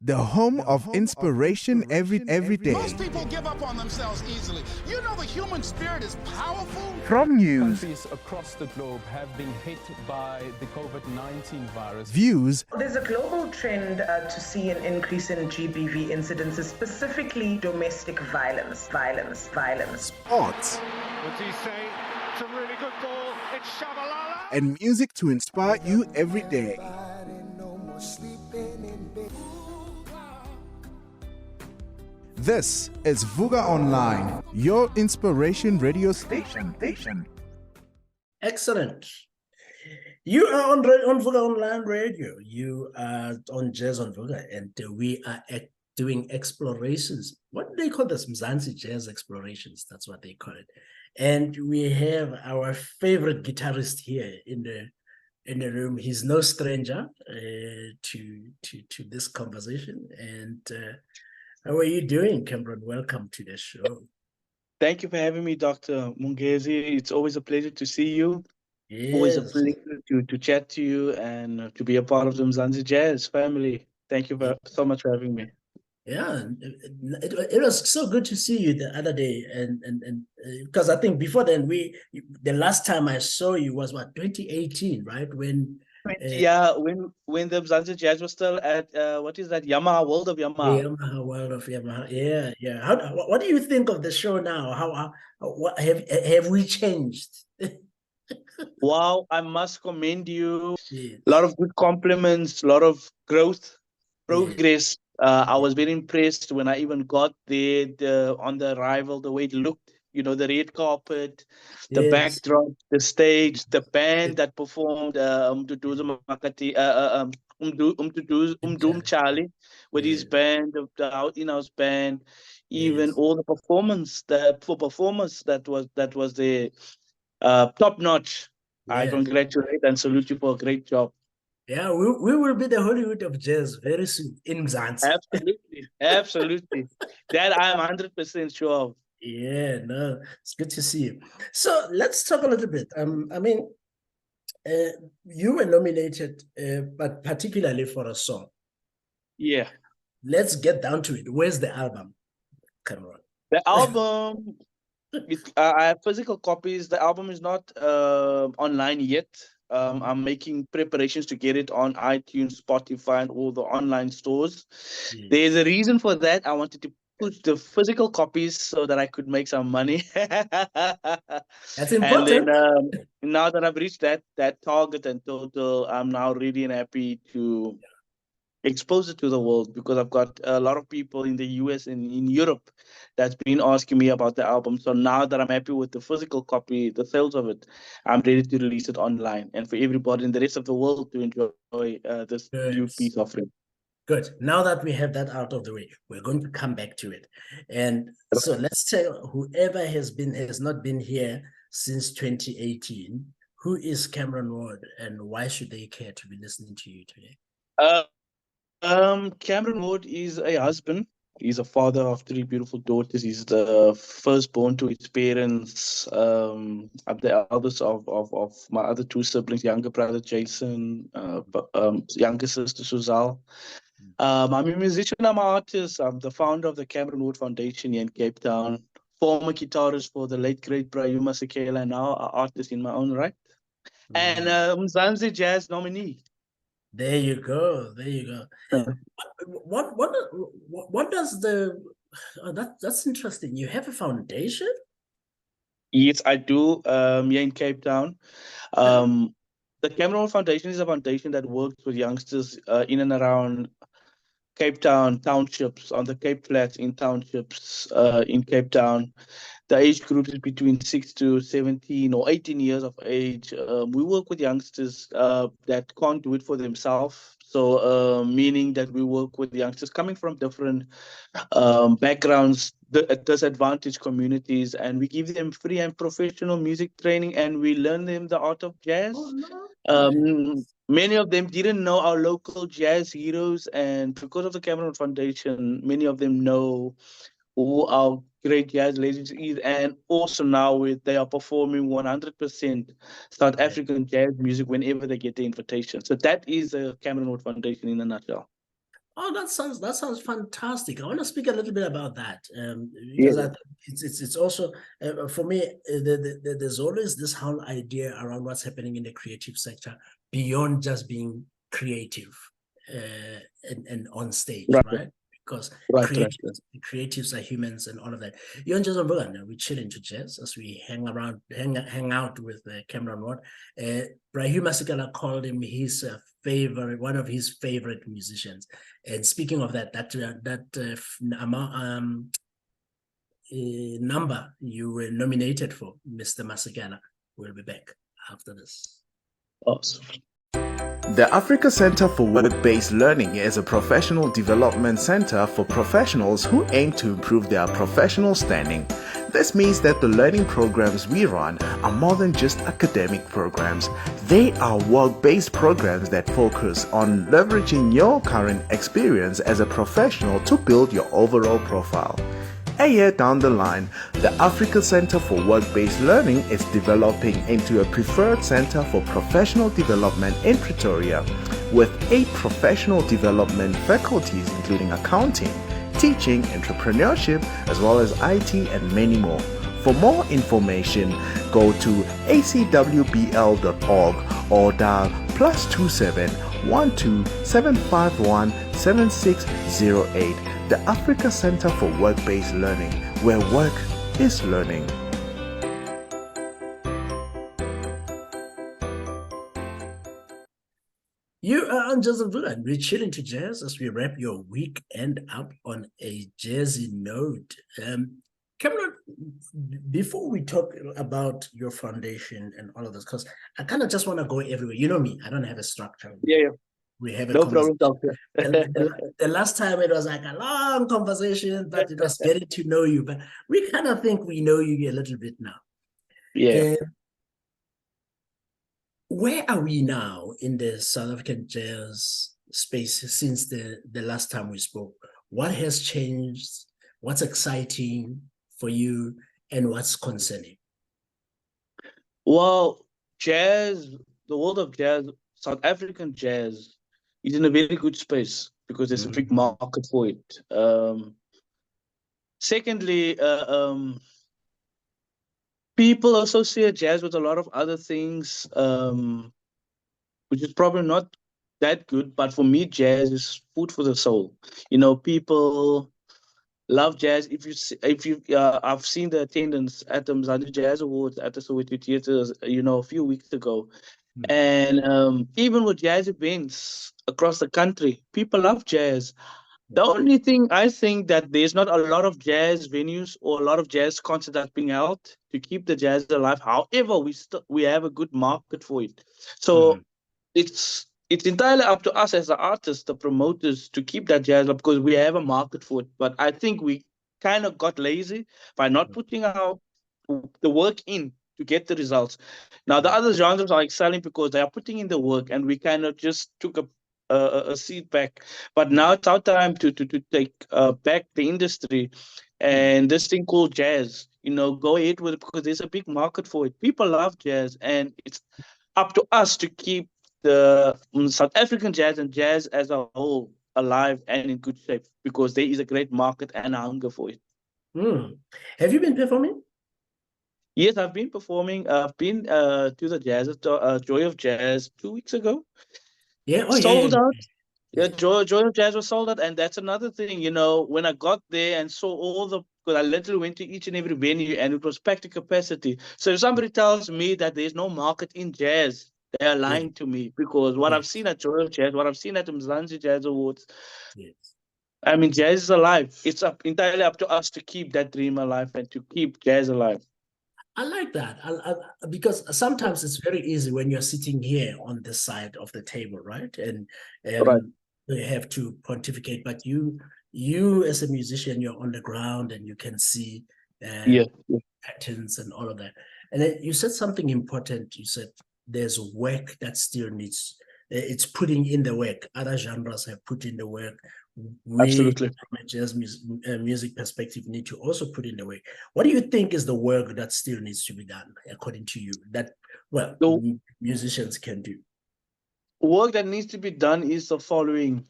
the home of inspiration every day. Most people give up on themselves easily. You know the human spirit is powerful. From news, countries across the globe have been hit by the COVID-19 virus. Views, there's a global trend to see an increase in GBV incidences, specifically domestic violence. sports, What's he say? It's a really good ball. It's Shabalala. and music to inspire you every day. This is Vuga Online, your inspiration radio station. Excellent. You are on Vuga Online Radio. You are on Jazz on Vuga, and we are doing explorations. What do they call this? Mzantsi Jazz Explorations. That's what they call it. And we have our favorite guitarist here in the room. He's no stranger to this conversation. And how are you doing, Cameron? Welcome to the show. Thank you for having me, Dr. Mungezi. It's always a pleasure to see you. Yes. Always a pleasure to chat to you and to be a part of the Mzantsi Jazz family. Thank you so much for having me. Yeah, it was so good to see you the other day, and because I think before then the last time I saw you was 2018, right? When when the Mzantsi Jazz was still at what is that, Yamaha World of Yamaha. Yamaha World of Yamaha. Yeah. What do you think of the show now? What have we changed? Wow, I must commend you. Yes. A lot of good compliments, a lot of growth, progress. I was very impressed when I even got there on the arrival, the way it looked, the red carpet, the backdrop, the stage, the band that performed Umduduza Makati, Charlie with his band, the Out-in-House band, even all the performers that was there, top notch. I congratulate and salute you for a great job. Yeah, we will be the Hollywood of jazz very soon in Mzantsi. Absolutely. That I'm 100% sure of. Yeah, no, it's good to see you. So let's talk a little bit. You were nominated, but particularly for a song. Yeah. Let's get down to it. Where's the album, Cameron? The album, I have physical copies. The album is not online yet. I'm making preparations to get it on iTunes, Spotify, and all the online stores. Yes. There's a reason for that. I wanted to push the physical copies so that I could make some money. That's important. And then now that I've reached that target and total, I'm now really happy to expose it to the world, because I've got a lot of people in the US and in Europe that's been asking me about the album. So now that I'm happy with the physical copy, the sales of it, I'm ready to release it online and for everybody in the rest of the world to enjoy this new piece of it. Good. Now that we have that out of the way, we're going to come back to it. And so let's tell whoever has not been here since 2018, who is Cameron Ward and why should they care to be listening to you today? Cameron Ward is a husband. He's a father of 3 beautiful daughters. He's the firstborn to his parents. I'm the eldest of my other 2 siblings, younger brother Jason, younger sister Suzal. I'm a musician, I'm an artist. I'm the founder of the Cameron Ward Foundation here in Cape Town. Former guitarist for the late great Hugh Masekela, and now an artist in my own right. And Mzantsi Jazz nominee. There you go. What does that's interesting. You have a foundation? Yes, I do. Here in Cape Town. The Cameron Foundation is a foundation that works with youngsters in and around Cape Town townships, on the Cape Flats in townships in Cape Town. The age group is between 6 to 17 or 18 years of age. We work with youngsters that can't do it for themselves. So meaning that we work with youngsters coming from different backgrounds, disadvantaged communities, and we give them free and professional music training, and we learn them the art of jazz. Many of them didn't know our local jazz heroes, and because of the Cameron Foundation, many of them know who our great jazz legends is, and also now they are performing 100% South African jazz music whenever they get the invitation. So that is the Cameron Ward Foundation in a nutshell. Oh, that sounds fantastic. I want to speak a little bit about that because Yeah. I think it's also for me. There's always this whole idea around what's happening in the creative sector beyond just being creative and on stage, Right, right? Because right, right, right. creatives are humans and all of that. You're on Jazz on Burger. We chill into jazz as we hang out with Cameron Ward. Hugh Masekela called him his favorite, one of his favorite musicians. And speaking of that, number you were nominated for, Mr. Masekela, will be back after this. Awesome. The Africa Center for Work-Based Learning is a professional development center for professionals who aim to improve their professional standing. This means that the learning programs we run are more than just academic programs. They are work-based programs that focus on leveraging your current experience as a professional to build your overall profile. A year down the line, the Africa Center for Work-Based Learning is developing into a preferred center for professional development in Pretoria, with 8 professional development faculties including accounting, teaching, entrepreneurship, as well as IT and many more. For more information, go to acwbl.org or dial +27 12 751 7608. The Africa Center for Work-Based Learning, where work is learning. You are on Jazz and Villa. We're chilling to jazz as we wrap your weekend up on a jazzy note. Cameron, before we talk about your foundation and all of this, because I kind of just want to go everywhere. You know me, I don't have a structure. Yeah. We have a No conversation. problem, doctor. The last time it was like a long conversation, but it was getting to know you. But we kind of think we know you a little bit now. Yeah. Where are we now in the South African jazz space since the last time we spoke? What has changed? What's exciting for you and what's concerning? Well, jazz, the world of jazz, South African jazz is in a very good space because there's a big market for it. Secondly, people associate jazz with a lot of other things, which is probably not that good. But for me, jazz is food for the soul. You know, people love jazz. I've seen the attendance at the Mzantsi Jazz Awards at the Soweto Theatres, a few weeks ago. And even with jazz events across the country, people love jazz. The only thing I think that there's not a lot of jazz venues or a lot of jazz concerts that's being held to keep the jazz alive. However, we have a good market for it. So it's entirely up to us as the artists, the promoters, to keep that jazz up because we have a market for it. But I think we kind of got lazy by not putting the work in to get the results. Now the other genres are excelling because they are putting in the work, and we kind of just took a seat back. But now it's our time to take back the industry, and this thing called jazz. Go ahead with it because there's a big market for it. People love jazz, and it's up to us to keep the South African jazz and jazz as a whole alive and in good shape because there is a great market and a hunger for it. Have you been performing? Yes, I've been performing. I've been to the Jazz Joy of Jazz 2 weeks ago. Yeah. Oh, Sold yeah. out. Yeah, Joy of Jazz was sold out, and that's another thing. When I got there and saw because I literally went to each and every venue, and it was packed to capacity. So if somebody tells me that there's no market in jazz, they are lying to me because what I've seen at Joy of Jazz, what I've seen at the Mzantsi Jazz Awards, I mean, jazz is alive. It's entirely up to us to keep that dream alive and to keep jazz alive. I like that because sometimes it's very easy when you're sitting here on this side of the table, right? And you have to pontificate, but you as a musician, you're on the ground and you can see patterns and all of that. And then you said something important. You said there's work that still needs, it's putting in the work. Other genres have put in the work. We, absolutely, from a jazz music perspective, need to also put in the work. What do you think is the work that still needs to be done, according to you, that, musicians can do? Work that needs to be done is the following.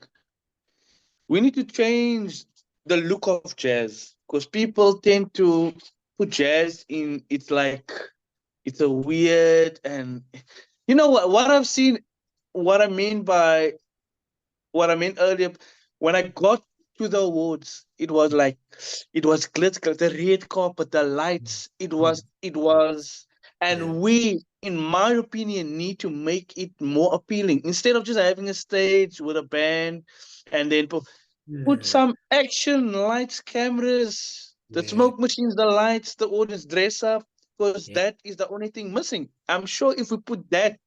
we need to change the look of jazz because people tend to put jazz in. It's like it's a weird and what I've seen. What I mean by what I meant earlier, when I got to the awards, it was like it was glitter, the red carpet, the lights. It was, Yeah. and we, in my opinion, need to make it more appealing instead of just having a stage with a band, and then put Yeah. some action, lights, cameras, the Yeah. smoke machines, the lights, the audience dress up, because Yeah. that is the only thing missing. I'm sure if we put that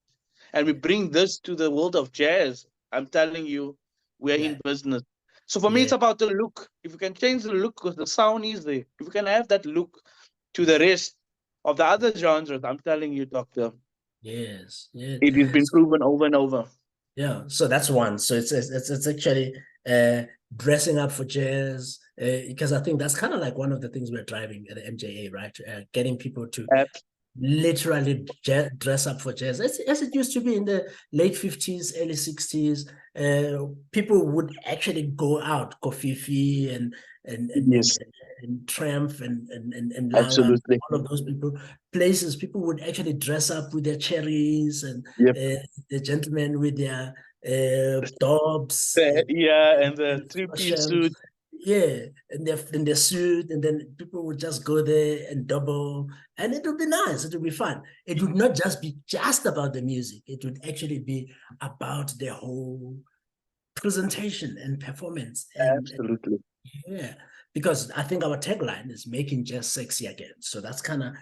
and we Yeah. bring this to the world of jazz, I'm telling you, we're Yeah. in business. So for me, Yeah. it's about the look. If you can change the look, because the sound is there, if you can have that look to the Yeah. rest of the other genres, I'm telling you, Doctor, Yes. Yeah. it has been So proven over and over. yeah. So that's one. So it's actually dressing up for jazz because I think that's kind of like one of the things we're driving at the MJA, right? Getting people to Abs- literally dress up for jazz as it used to be in the late 50s, early 60s. People would actually go out kofifi and and and, Yes, and Triumph and Langan, absolutely. all of those people would actually dress up with their cherries and Yep. the gentlemen with their dobs Yeah, and the and three-piece Hashem, suit. yeah, and their suit, and then people would just go there and double, and it would be nice. It would be fun. It would not just be just about the music. It would actually be about the whole presentation and performance, and Absolutely. yeah, because I think our tagline is making jazz sexy again. So that's kind of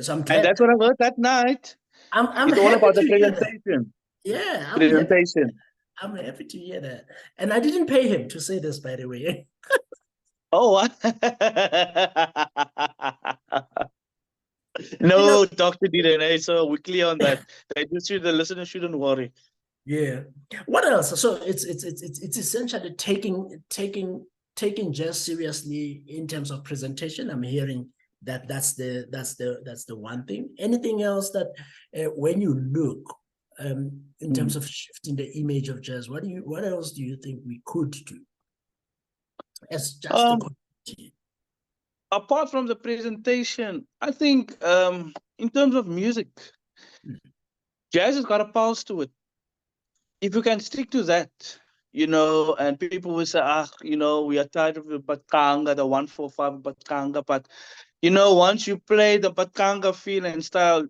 so I'm And glad. that's what I heard that night. I'm It's all happy about the to hear that. presentation. Yeah, Presentation. I'm happy to hear that. And I didn't pay him to say this, by the way. Oh, You know, no, Doctor didn't. So we're clear on that. The listener shouldn't worry. yeah. What else? So it's essentially taking jazz seriously in terms of presentation. I'm hearing that that's the one thing. Anything else that when you look in terms Mm. of shifting the image of jazz, what else do you think we could do as just a Um, community? Apart from the presentation, I think in terms of music, jazz has got a pulse to it. If you can stick to that, and people will say, we are tired of the Batkanga, the 145 Batkanga, but once you play the Batkanga feel and style,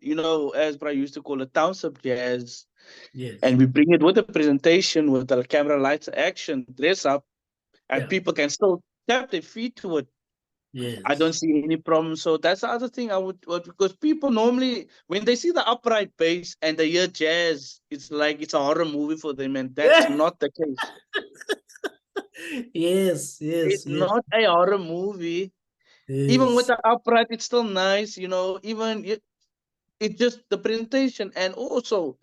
as Bra used to call it, township jazz, Yes. and we bring it with the presentation, with the camera, lights, action, dress up, and Yeah. people can still tap their feet to it. I don't Yes. see any problem. So that's the other thing I because people normally, when they see the upright bass and they hear jazz, it's like it's a horror movie for them, and that's not the case. Yes. Yes. It's Yes. not a horror movie. Even with Yes. the upright, it's still nice, it's just the presentation and also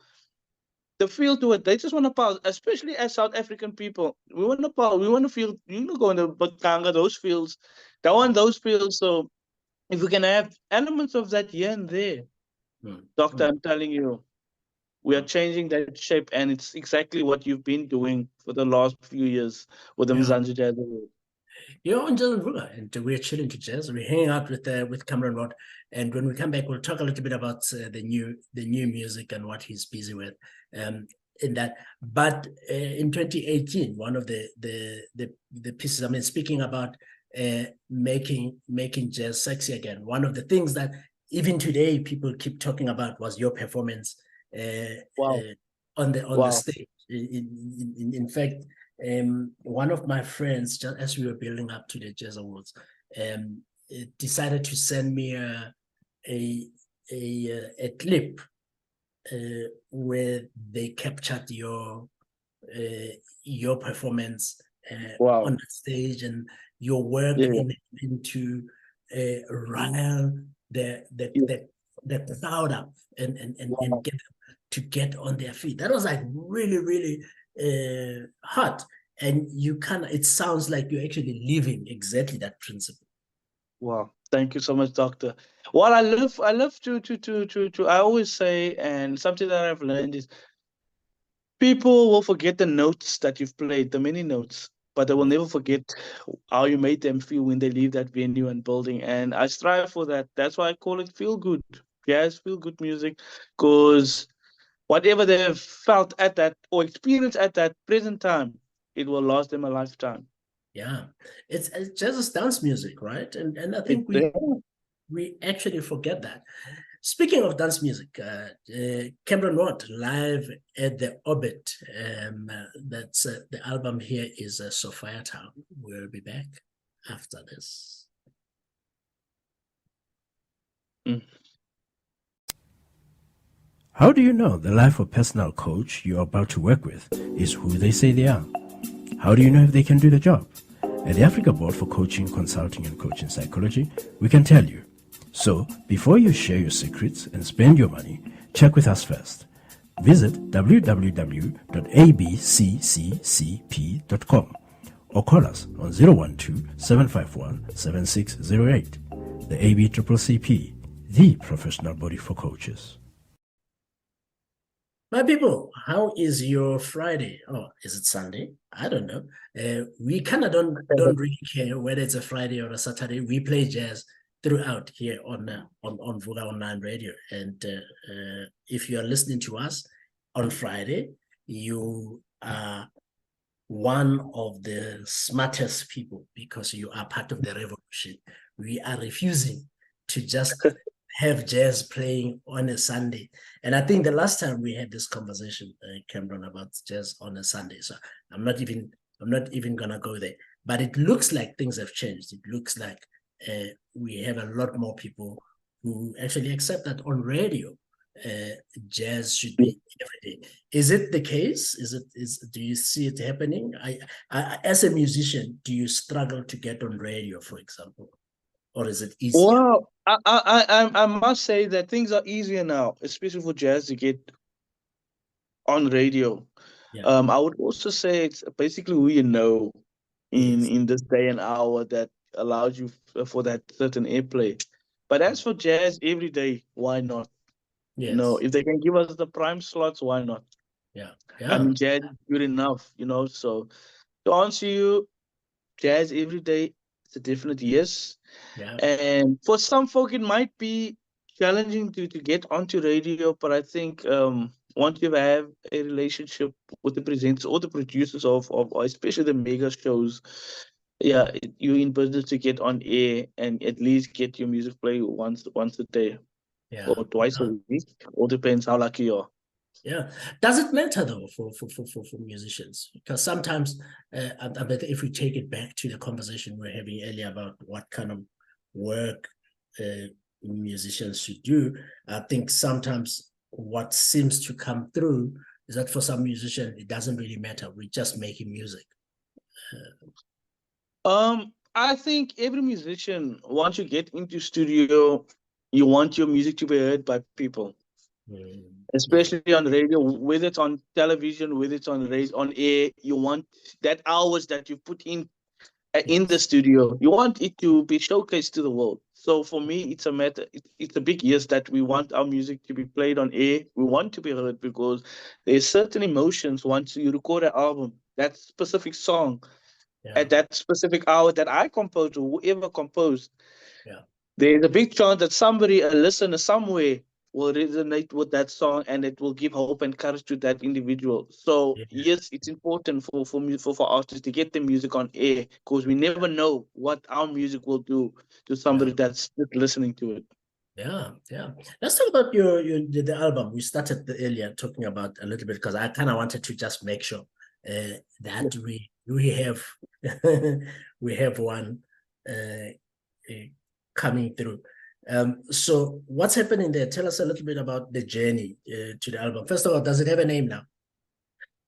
the feel to it. They just want to pause, especially as South African people. We want to pause. We want to feel, go in the Batanga, those feels. They want those feels. So if we can have elements of that here and there, Mm, Doctor, mm, I'm telling you, we are mm. changing that shape, and it's exactly what you've been doing for the last few years with the Yeah. Mzantsi Jazz Award. You're on Jazz and Ruga, and we're chilling to jazz. We're hanging out with Cameron Rod, and when we come back, we'll talk a little bit about the new music and what he's busy with. Um, in that, but in 2018, one of the pieces. I mean, speaking about making jazz sexy again. One of the things that even today people keep talking about was your performance Wow. on the Wow. stage. In fact, one of my friends, just as we were building up to the Jazz Awards, decided to send me a clip where they captured your performance on Wow. the stage and your work Yeah. into rile Yeah. the crowd up and Wow. get on their feet. That was like really, really hot. And it sounds like you're actually living exactly that principle. Wow. Thank you so much, Doctor. Well, I love to I always say, and something that I've learned is people will forget the notes that you've played, the many notes, but they will never forget how you made them feel when they leave that venue and building. And I strive for that. That's why I call it feel good jazz, feel good music, because whatever they have felt at that or experienced at that present time, it will last them a lifetime. Yeah, it's jazz is dance music, right? And I think It's, we actually forget that. Speaking of dance music, Cameron Watt live at the Orbit. That's the album here is Sophia Town. We'll be back after this. How do you know the life of personal coach you're about to work with is who they say they are? How do you know if they can do the job? At the Africa Board for Coaching, Consulting and Coaching Psychology, we can tell you. So, before you share your secrets and spend your money, check with us first. Visit www.abccccp.com or call us on 012-751-7608. The ABCCP, the professional body for coaches. My people, how is your Friday? Oh, is it Sunday? I don't know. We kind of don't really care whether it's a Friday or a Saturday. We play jazz throughout here on Vuga Online Radio. And if you are listening to us on Friday, you are one of the smartest people because you are part of the revolution. We are refusing to just have jazz playing on a Sunday. And I think the last time we had this conversation, Cameron, about jazz on a Sunday. So I'm not even gonna go there. But it looks like things have changed. It looks like we have a lot more people who actually accept that on radio, jazz should be every day. Is it the case? Do you see it happening? I as a musician, do you struggle to get on radio, for example? Or is it easy? Well, I must say that things are easier now, especially for jazz to get on radio. Yeah. I would also say it's basically who you know in this day and hour that allows you for that certain airplay. But as for jazz, every day, why not? Yes. You know, if they can give us the prime slots, why not? Yeah. I mean, jazz is good enough, you know. So to answer you, jazz every day, it's a definite yes. Yeah. And for some folk, it might be challenging to get onto radio, but I think once you have a relationship with the presenters or the producers of or especially the mega shows, yeah, you're in business to get on air and at least get your music play once a day or twice a week. All depends how lucky you are. Yeah. Does it matter though for musicians? Because sometimes, I bet if we take it back to the conversation we were having earlier about what kind of work musicians should do, I think sometimes what seems to come through is that for some musicians, it doesn't really matter. We're just making music. I think every musician, once you get into studio, you want your music to be heard by people. Especially on radio, whether it's on television, whether it's on air, you want that hours that you put in the studio, you want it to be showcased to the world. So for me, it's a matter. It's a big yes that we want our music to be played on air. We want to be heard because there's certain emotions once you record an album, that specific song, at that specific hour that I composed or whoever composed. There's a big chance that somebody, a listener somewhere, will resonate with that song and it will give hope and courage to that individual. So yes, it's important for artists to get the music on air because we never know what our music will do to somebody that's just listening to it. Yeah. Let's talk about the album. We started earlier talking about a little bit because I kind of wanted to just make sure that we have we have one coming through. So what's happening there? Tell us a little bit about the journey to the album. First of all, does it have a name now?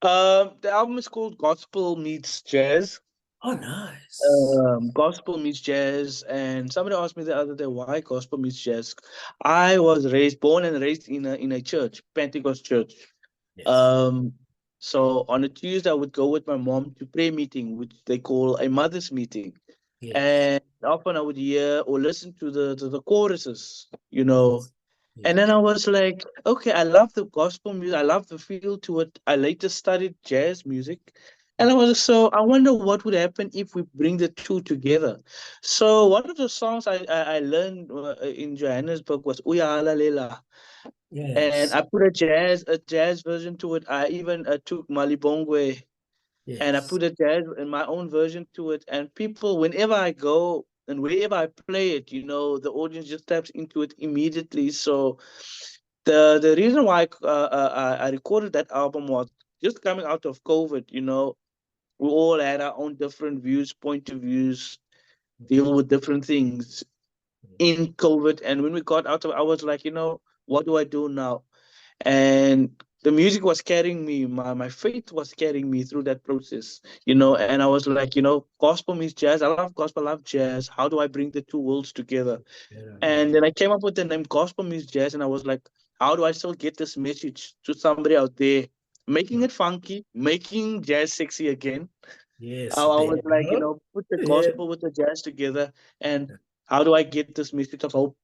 The album is called Gospel Meets Jazz. Oh, nice. Gospel meets jazz. And somebody asked me the other day, why gospel meets jazz? I was born and raised in a church, Pentecost church. Yes. So on a Tuesday, I would go with my mom to prayer meeting, which they call a mother's meeting. Yes. And often I would hear or listen to the choruses, you know. Yes. And then I was like, okay, I love the gospel music. I love the feel to it. I later studied jazz music. And I wonder what would happen if we bring the two together. So one of the songs I learned in Johannesburg was Uyala Lela. And Yes. I put a jazz version to it. I even took Malibongwe and I Yes. put a jazz in my own version to it. And people, whenever I go and wherever I play it, the audience just taps into it immediately. So the reason why I recorded that album was just coming out of COVID. We all had our own different views, point of views, deal with different things in COVID. And when we got out of, I was like, what do I do now? And the music was carrying me. My faith was carrying me through that process. And I was like, gospel meets jazz. I love gospel, I love jazz. How do I bring the two worlds together? Yeah. And then I came up with the name Gospel Meets Jazz, and I was like, how do I still get this message to somebody out there? Making it funky, making jazz sexy again. I Yes, was there like, you go. put the Yeah. gospel with the jazz together, and how do I get this message of hope?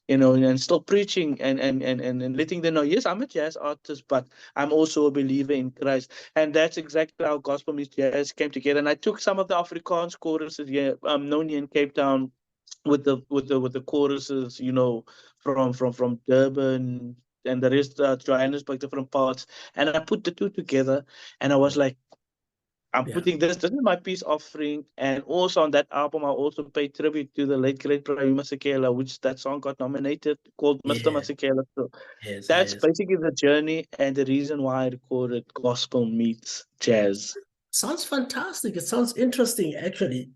And still preaching and letting them know, yes, I'm a jazz artist, but I'm also a believer in Christ. And that's exactly how Gospel Meets Jazz came together. And I took some of the Afrikaans choruses here, known here in Cape Town, with the choruses, from Durban and the rest, Johannesburg, different parts, and I put the two together, and I was like, I'm Yeah. putting this. This is my peace offering, and also on that album, I also paid tribute to the late great Hugh Masekela, which that song got nominated, called Mr. Yeah. Masekela. So Yes. that's Yes. basically the journey and the reason why I recorded Gospel Meets Jazz. Sounds fantastic. It sounds interesting, actually,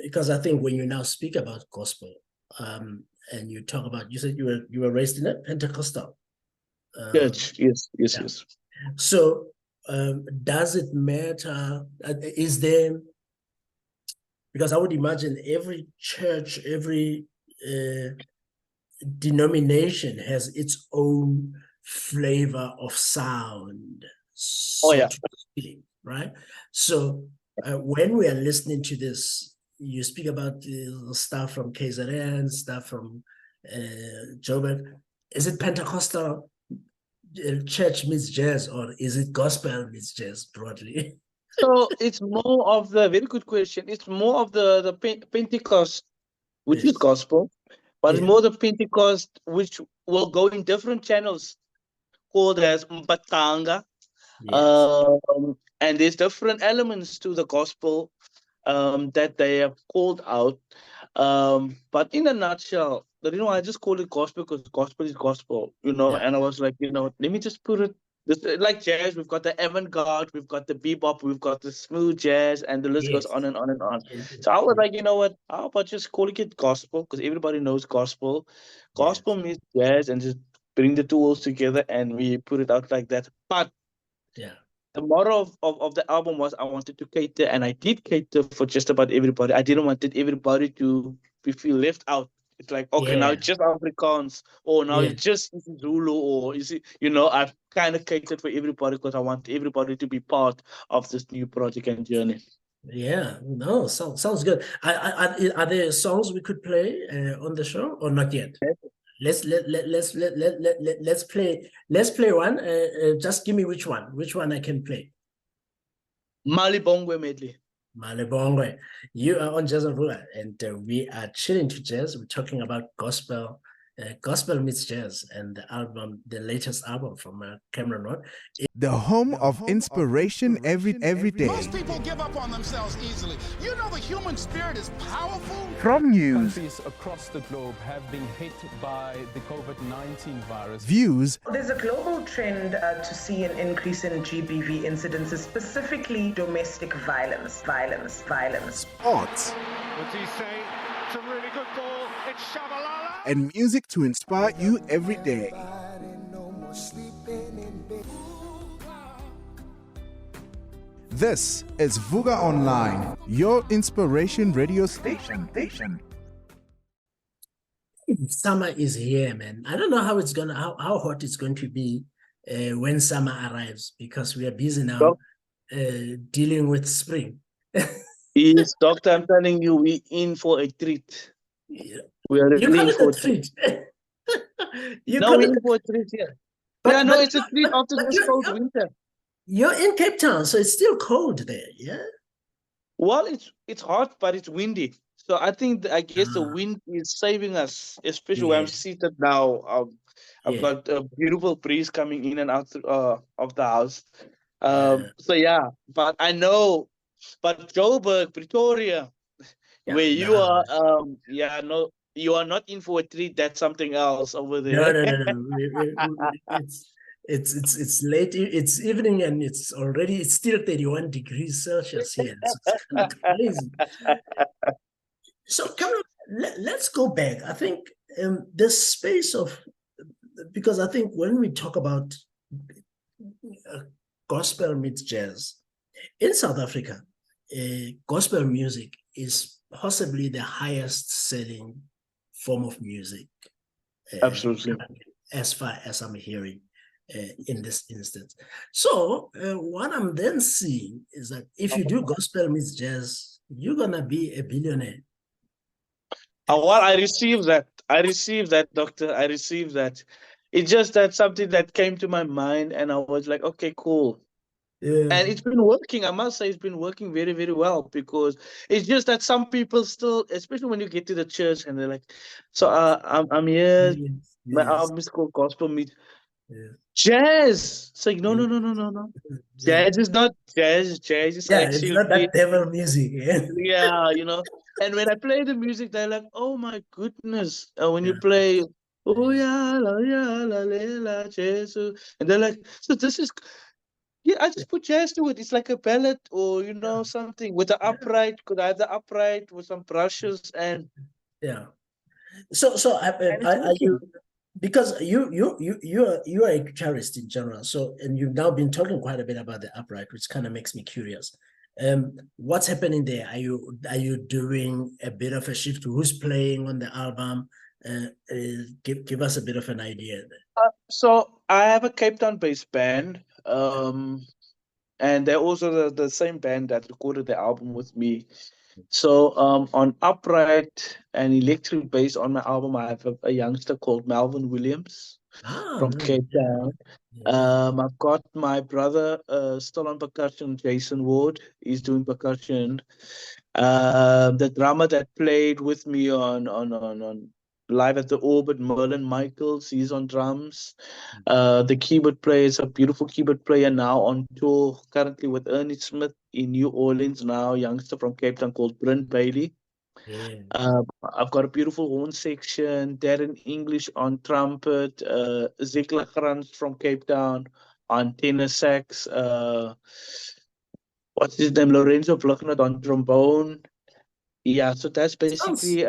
because I think when you now speak about gospel, and you talk about, you said you were raised in a Pentecostal Church, yes, yes, yeah. yes. So, does it matter? Is there, because I would imagine every church, every denomination has its own flavor of sound, Oh so yeah. to speak, right? So when we are listening to this, you speak about the stuff from KZN, stuff from Joburg. Is it Pentecostal church meets jazz, or is it gospel meets jazz broadly? So it's more of the very good question. It's more of the Pentecost, which is Yes. gospel, but it's Yeah. more the Pentecost which will go in different channels called as Mbatanga. Yes. And there's different elements to the gospel that they have called out. But in a nutshell, the reason why I just call it gospel because gospel is gospel, Yeah. and I was like, let me just put it this, like jazz, we've got the avant-garde, we've got the bebop, we've got the smooth jazz, and the list goes Yes. on and on and on. Yes. So I was like, you know what? How about just calling it gospel? Because everybody knows gospel. Yes. Gospel meets jazz, and just bring the two worlds together, and we put it out like that. But Yeah. the motto of the album was I wanted to cater, and I did cater for just about everybody. I didn't want everybody to feel left out. It's like, okay, now Yeah. it's just Afrikaans, or now Yeah. it's just Zulu, or is it, I've kind of catered for everybody because I want everybody to be part of this new project and journey. Yeah, no, sounds good. Are there songs we could play on the show or not yet? Let's play one. Just give me which one I can play. Malibongwe medley. Malibongwe. You are on Jazz and Ruler, and we are chilling to jazz. We're talking about gospel meets jazz, and the latest album from Cameron Road. The home of inspiration every day. Most people give up on themselves easily. You know the human spirit is powerful. From news, Countries across the globe have been hit by the COVID-19 virus. views, There's a global trend to see an increase in GBV incidences, specifically domestic violence. sports, What's he say? It's a really good ball. It's Shabalala. and music to inspire you every day. This is Vuga Online, your inspiration radio station. Summer is here, man. I don't know how how hot it's going to be when summer arrives, because we are busy now dealing with spring. Yes, doctor, I'm telling you, we're in for a treat. Yeah. We are You really call in it for a treat. You No, call we're it in for a treat here. But- Yeah, no, but- it's a treat after but this you- cold winter. You're in Cape Town, so it's still cold there, yeah? Well, it's hot, but it's windy. So I guess the Ah, wind is saving us, especially where I'm yes, seated now. I've yeah, got a beautiful breeze coming in and out of the house. yeah, So yeah, but I know, but Joburg, Pretoria, yeah. where you No, are, yeah, no, you are not in for a treat. That's something else over no, there. no, no, no. It's late. It's evening, and it's still 31 degrees Celsius here. It's kind of crazy. So come on, let's go back. I think the space of, because I think when we talk about uh, gospel meets jazz in South Africa, gospel music is possibly the highest selling form of music, Absolutely. as far as I'm hearing in this instance. So what I'm then seeing is that if you do gospel meets jazz, you're gonna be a billionaire. Well, I received that. I received that, doctor. I received that. It's just that something that came to my mind, and I was like, okay, cool. Yeah, And it's been working. I must say, it's been working very, very well because it's just that some people still, especially when you get to the church, and they're like, "So, I'm here. yes, My yes, album is called Gospel Meet yeah, Jazz." It's like, no, yeah, no, no, no, no, no. yeah. Jazz is not jazz. Jazz is Yeah, it's actually, not that devil music. Yeah, yeah, And when I play the music, they're like, "Oh my goodness!" When you yeah, play, "Oh yeah, yeah, la, le, la, Jesus," and they're like, "So this is." Yeah, I just put jazz to it. It's like a ballad or something with the yeah, upright. Could I have the upright with some brushes yeah. So and it's are you, working. because you are a guitarist in general, so, and you've now been talking quite a bit about the upright, which kind of makes me curious. What's happening there? Are you doing a bit of a shift? Who's playing on the album? Give us a bit of an idea there. So I have a Cape Town based band, and they're also the same band that recorded the album with me. So on upright and electric bass on my album, I have a youngster called Melvin Williams Ah, from no, Cape yeah, Town. yeah. I've got my brother still on percussion, Jason Ward. He's doing percussion. The drummer that played with me on live at the Orbit, Merlin Michaels, he's on drums. The keyboard player is a beautiful keyboard player now on tour currently with Ernie Smith in New Orleans now, youngster from Cape Town called Brent Bailey. Yeah. I've got a beautiful horn section, Darren English on trumpet, Zikla Grans from Cape Town on tenor sax, what's his name, Lorenzo Vloknot on trombone. Yeah, so that's Sounds basically,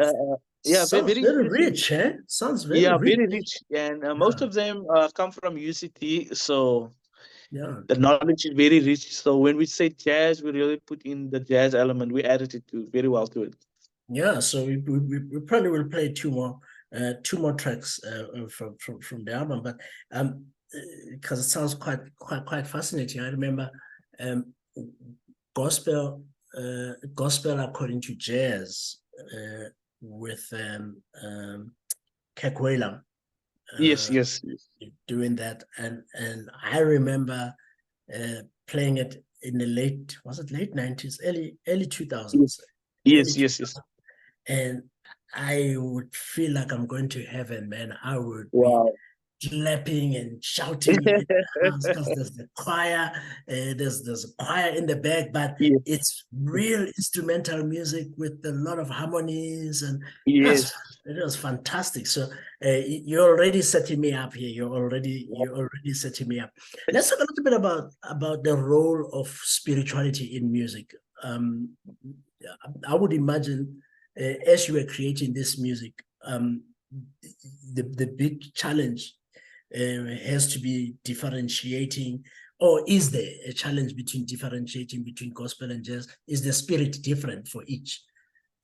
yeah, sounds very very interesting. rich, eh? Sounds very Yeah, rich. very rich. And most Yeah, of them come from UCT, so yeah. the knowledge is very rich. So when we say jazz, we really put in the jazz element. We added it to very well to it. Yeah, so we probably will play two more tracks from the album, but because it sounds quite fascinating. I remember um gospel according to jazz with Kekwela Yes, uh yes, yes, doing that, and I remember playing it in the late 90s, early yes, 2000s, early yes, yes, yes. and I would feel like I'm going to heaven, man. I would be Wow. clapping and shouting in the house because there's the choir, there's a choir in the back, but Yes, it's real instrumental music with a lot of harmonies, and yes. it was fantastic. So you're already setting me up here. You're already setting me up. Let's talk a little bit about the role of spirituality in music. Um, I would imagine as you were creating this music, the big challenge has to be differentiating, or is there a challenge between differentiating between gospel and jazz? Is the spirit different for each?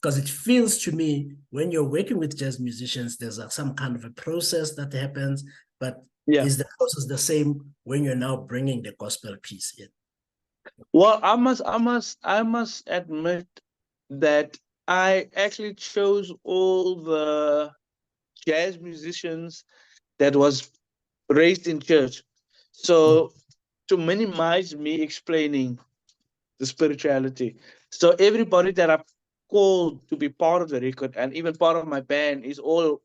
Because it feels to me when you're working with jazz musicians, there's some kind of a process that happens, but Yeah. is the process the same when you're now bringing the gospel piece in? Well, I must admit that I actually chose all the jazz musicians that was raised in church. So to minimize me explaining the spirituality. So everybody that I've called to be part of the record and even part of my band is all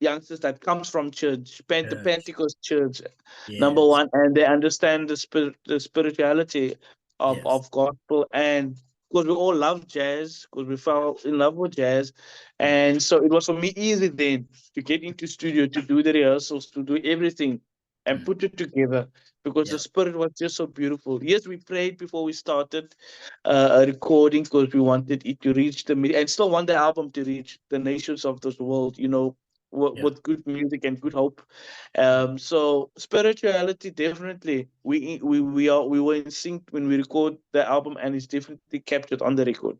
youngsters that comes from church, Church. Pentecost church, number Yes. one, and they understand the spirituality Yes. of gospel, and because we all love jazz, because we fell in love with jazz, Mm. and so it was for me easy then to get into studio, to do the rehearsals, to do everything, and Mm. put it together because the Yeah. spirit was just so beautiful. Yes, we prayed before we started a recording because we wanted it to reach and still want the album to reach the nations of this world. Yeah. With good music and good hope. So spirituality definitely we were in sync when we record the album, and it's definitely captured on the record.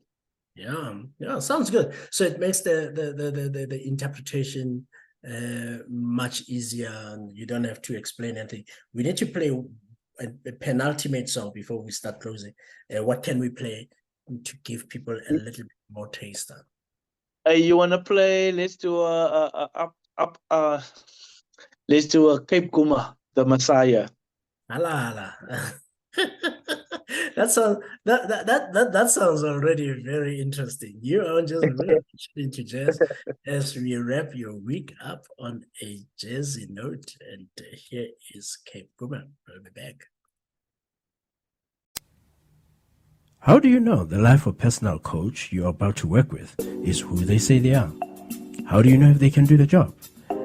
Yeah, yeah, sounds good. So it makes the interpretation much easier, and you don't have to explain anything. We need to play a penultimate song before we start closing. What can we play to give people a little bit more taster? You wanna play? Let's do up let's do a Cape Kuma, the Messiah. Ala, ala. That sounds that sounds already very interesting. You are just really into jazz as we wrap your week up on a jazzy note. And here is Cape Kuma. I'll be back. How do you know the life of personal coach you're about to work with is who they say they are? How do you know if they can do the job?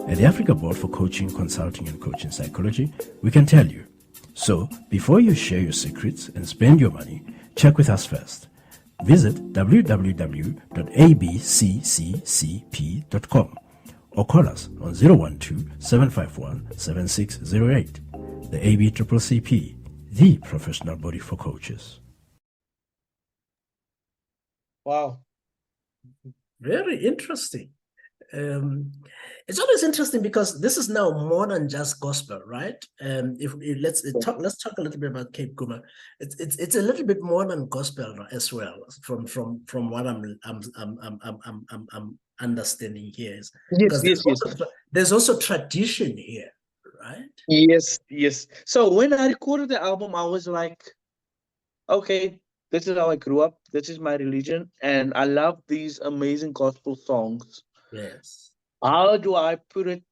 At the Africa Board for Coaching, Consulting and Coaching Psychology, we can tell you. So, before you share your secrets and spend your money, check with us first. Visit www.abccccp.com or call us on 012-751-7608. The ABCCP, the professional body for coaches. Wow. Very interesting. It's always interesting because this is now more than just gospel, right? If let's talk a little bit about Cape Kuma. It's a little bit more than gospel as well. From what I'm understanding here is Yes, because yes, yes. there's also tradition here, right? Yes, yes. So when I recorded the album, I was like, okay, this is how I grew up. This is my religion, and I love these amazing gospel songs. Yes. How do I put it?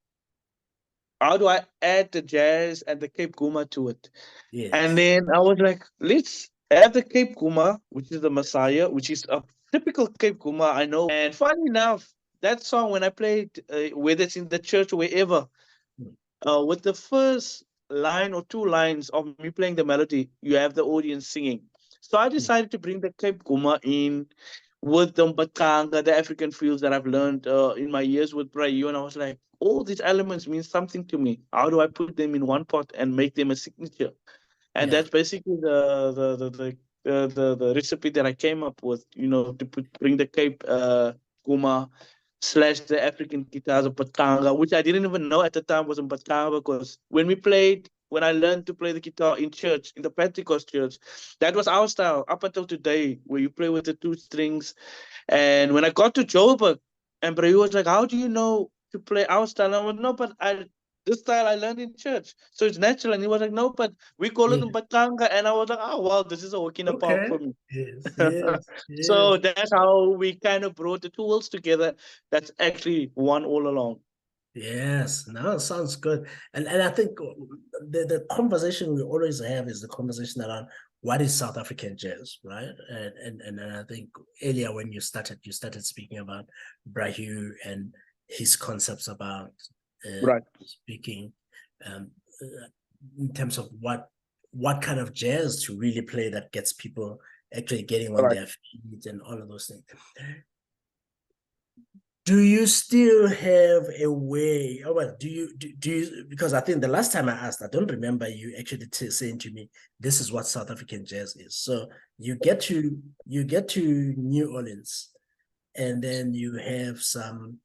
How do I add the jazz and the Cape Kuma to it? And Yes. then I was like, let's have the Cape Kuma, which is the Messiah, which is a typical Cape Kuma I know. And funny enough, that song when I played, whether it's in the church or wherever, with the first line or two lines of me playing the melody, you have the audience singing. So I decided to bring the Cape Kuma in with the Mbakanga, the African fields that I've learned in my years with Brayu. And I was like, all these elements mean something to me. How do I put them in one pot and make them a signature? And Yeah. that's basically the recipe that I came up with, bring the Cape Kuma slash the African guitars of Batanga, which I didn't even know at the time was in Batanga, because when I learned to play the guitar in church, in the Pentecost church, that was our style up until today, where you play with the two strings. And when I got to Joburg, and Bray was like, "How do you know to play our style?" And I went, "No, but this style I learned in church, so it's natural." And he was like, "No, but we call it Yeah. Mbakanga." And I was like, "Oh, wow, this is a walk in the park Okay. for me." Yes. Yes. So Yes. that's how we kind of brought the two worlds together. That's actually one all along. Yes, no, sounds good. And I think the conversation we always have is the conversation around what is South African jazz, right? And I think earlier when you started speaking about Brahu and his concepts about Right. speaking in terms of what kind of jazz to really play that gets people actually getting on Right. their feet and all of those things. Do you still have a way? Oh, well, do you? Because I think the last time I asked, I don't remember you actually saying to me, "This is what South African jazz is." So you get to New Orleans, and then you have some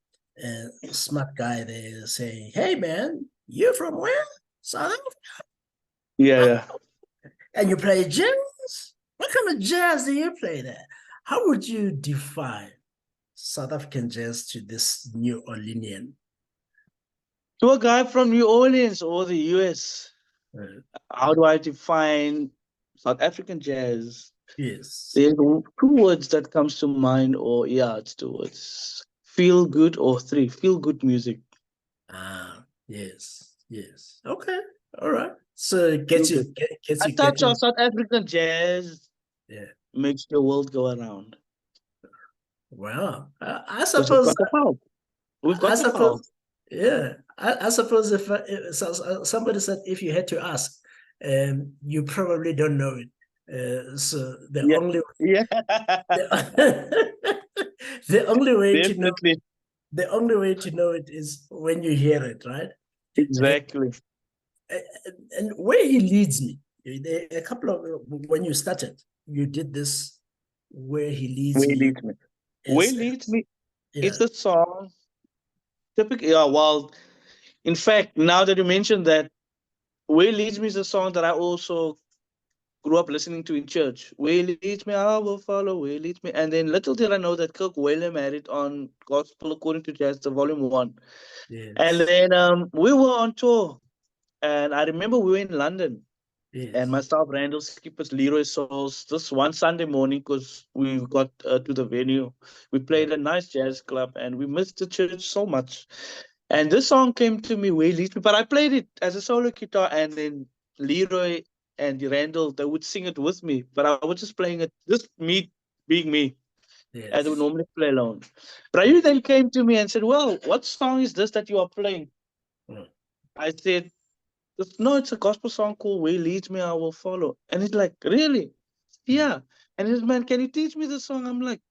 smart guy there saying, "Hey, man, you're from where? South Africa?" Yeah, yeah. And you play jazz? What kind of jazz do you play there? How would you define South African jazz to this New Orleanian? To a guy from New Orleans or the US. How do I define South African jazz? Yes. There's two words that comes to mind, or yeah, it's two words. Feel good or three. Feel good music. Yes. Yes. Okay. All right. So it Feel gets good. you gets A you touch getting. of South African jazz Yeah. makes the world go around. Well, I Because we've suppose got the power. We've I got the power. suppose, yeah. I suppose if somebody said if you had to ask, you probably don't know it. So Yeah. Yeah. the, the only way to know Definitely. the only way to know it is when you hear it, right? Exactly. And where he leads me, a couple of when you started, you did this where he leads Way me leads me. Way as leads me. yeah, It's a song. Typically, yeah, well, in fact, now that you mentioned that, Way Leads Me is a song that I also grew up listening to in church. Way Leads Me, I will follow, Way Leads Me. And then little did I know that Kirk Whalum had it on Gospel According to Jazz, the volume one. And yes, then we were on tour. And I remember we were in London. And yes, myself, Randall Skippers, Leroy Souls, this one Sunday morning, because we got to the venue, we played a nice jazz club and we missed the church so much. And this song came to me way later, but I played it as a solo guitar, and then Leroy and Randall, they would sing it with me, but I was just playing it, just me being me, as I would yes, normally play alone. Prayu then came to me and said, well, what song is this that you are playing? mm, I said, no, it's a gospel song called Way Leads Me, I Will Follow. And he's like, really? mm, Yeah. And he says, man, can you teach me the song? I'm like,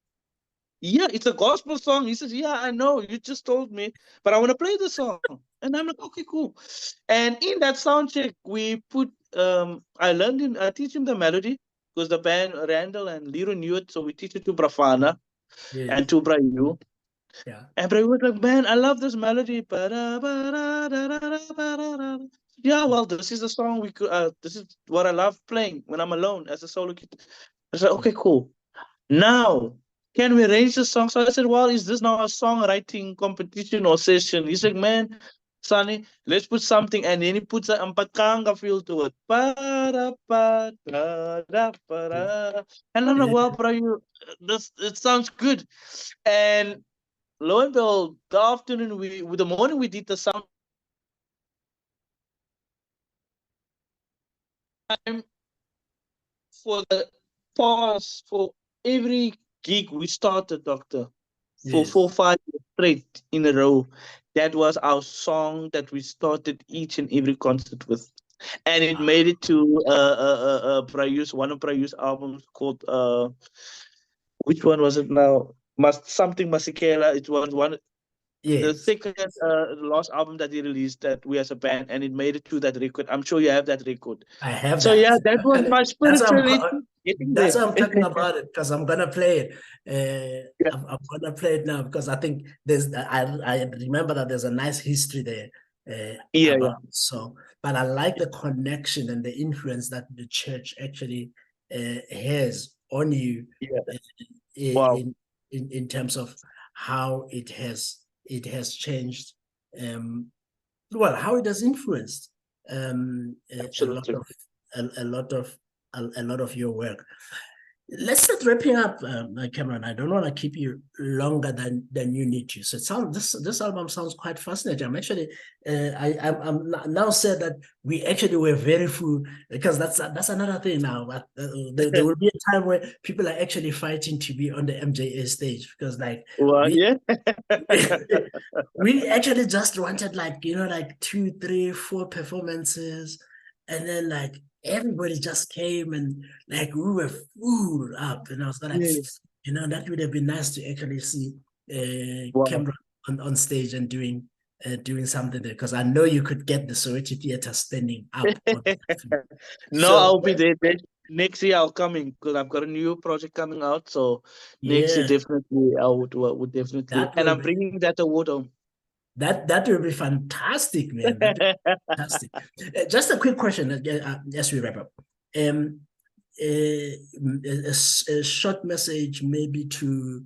yeah, it's a gospel song. He says, yeah, I know. You just told me, but I want to play the song. And I'm like, okay, cool. And in that sound check, we put, I teach him the melody because the band, Randall and Liro knew it. So we teach it to Brafana and yes, to Brayu. yeah, And Brayu was like, man, I love this melody. Ba-da-ba-da-da-da-da-ba-da-da. Yeah, well, this is the song this is what I love playing when I'm alone as a solo kid. I said, mm, okay, cool. Now, can we arrange the song? So I said, well, is this now a songwriting competition or session? He's like, man, Sonny, let's put something. And then he puts a ampakanga feel to it. Pa-da-pa-da-da-pa-da. And I'm like, yeah, well, bro, it sounds good. And lo and behold, the afternoon, with the morning, we did the sound time for the pause for every gig we started, Doctor. For yes. 5 years straight in a row. That was our song that we started each and every concert with. And it made it to one of Prayu's albums called which one was it now? Something Masekela. It was the Yes, second last album that he released that we as a band, and it made it to that record. I'm sure you have that record. I have So that, yeah, that was and my that's why spirituality getting that's there. why I'm talking about it because I'm gonna play it. Yeah, I'm gonna play it now because I think I remember that there's a nice history there yeah, about yeah. the song, but I like the connection and the influence that the church actually has on you Yeah. uh, Wow. in terms of how it has changed. Well, how it has influenced a lot Absolutely. of a lot of a lot of your work. Let's start wrapping up, Cameron. I don't want to keep you longer than you need to. So this album sounds quite fascinating. I'm actually I'm now said that we actually were very full because that's another thing now. But there will be a time where people are actually fighting to be on the MJA stage because like Well, we yeah. we actually just wanted like like 2 3 4 performances, and then like everybody just came and like we were full up, and I was like, Yeah. that would have been nice to actually see Wow. Cameron on stage and doing something there because I know you could get the Soweto Theatre standing up on No, so I'll be there. Next year I'll come in because I've got a new project coming out. So next year yeah, definitely I would definitely, that and will I'm be bringing that award home. that will be fantastic, man. That will be fantastic. Just a quick question as we wrap up. A short message maybe to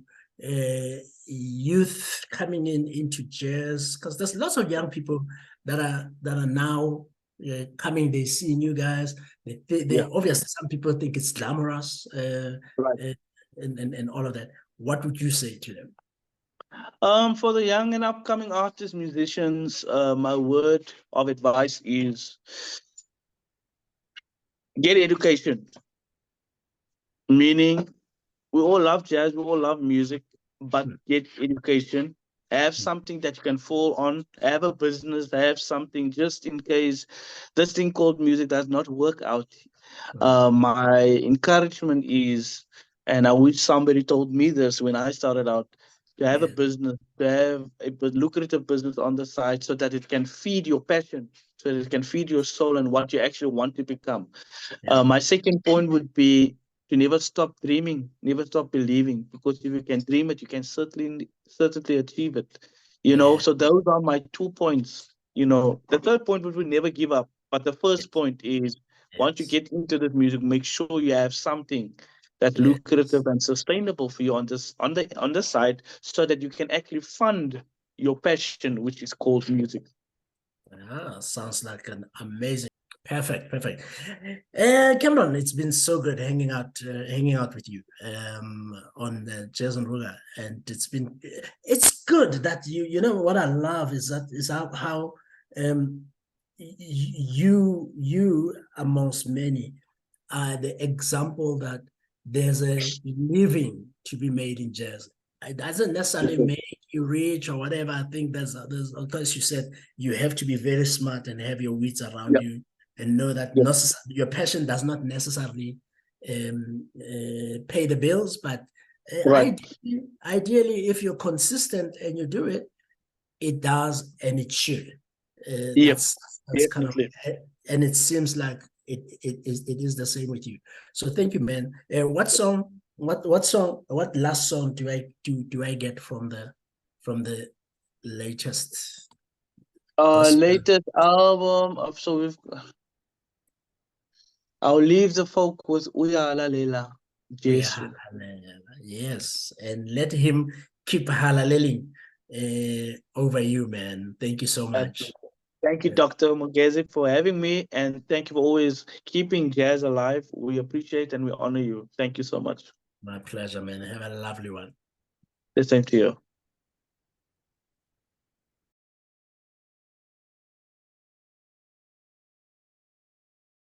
youth coming into jazz, because there's lots of young people that are now coming, they see new guys. They obviously, some people think it's glamorous, Right. and all of that. What would you say to them? For the young and upcoming artists, musicians, my word of advice is get education. Meaning, we all love jazz, we all love music, but get education. Have something that you can fall on. Have a business. Have something just in case this thing called music does not work out. My encouragement is, and I wish somebody told me this when I started out, to have a business, to have a lucrative business on the side so that it can feed your passion, so that it can feed your soul and what you actually want to become. My second point would be to never stop dreaming, never stop believing, because if you can dream it, you can certainly achieve it. So those are my 2 points. The third point would be never give up. But the first point is once you get into the music, make sure you have something that's lucrative and sustainable for you on the side, so that you can actually fund your passion, which is called music. Sounds like an amazing. Perfect. Cameron, it's been so good hanging out with you on Jazz on Ruga, and it's good that you know what I love is how you amongst many are the example that there's a living to be made in jazz. It doesn't necessarily make you rich or whatever. I think there's of course you said you have to be very smart and have your wits around you and know that your passion does not necessarily pay the bills, but ideally, if you're consistent and you do it, it does and it should. That's kind of, and it seems like it is the same with you. So thank you, man. What last song do I get from the latest Latest album I'll leave the folk with Uyala Lela, Jesu. Yes, and let him keep halaleling over you, man. Thank you so much. Absolutely. Thank you, Dr. Mugezi, for having me, and thank you for always keeping jazz alive. We appreciate and we honor you. Thank you so much. My pleasure, man. Have a lovely one. The same to you.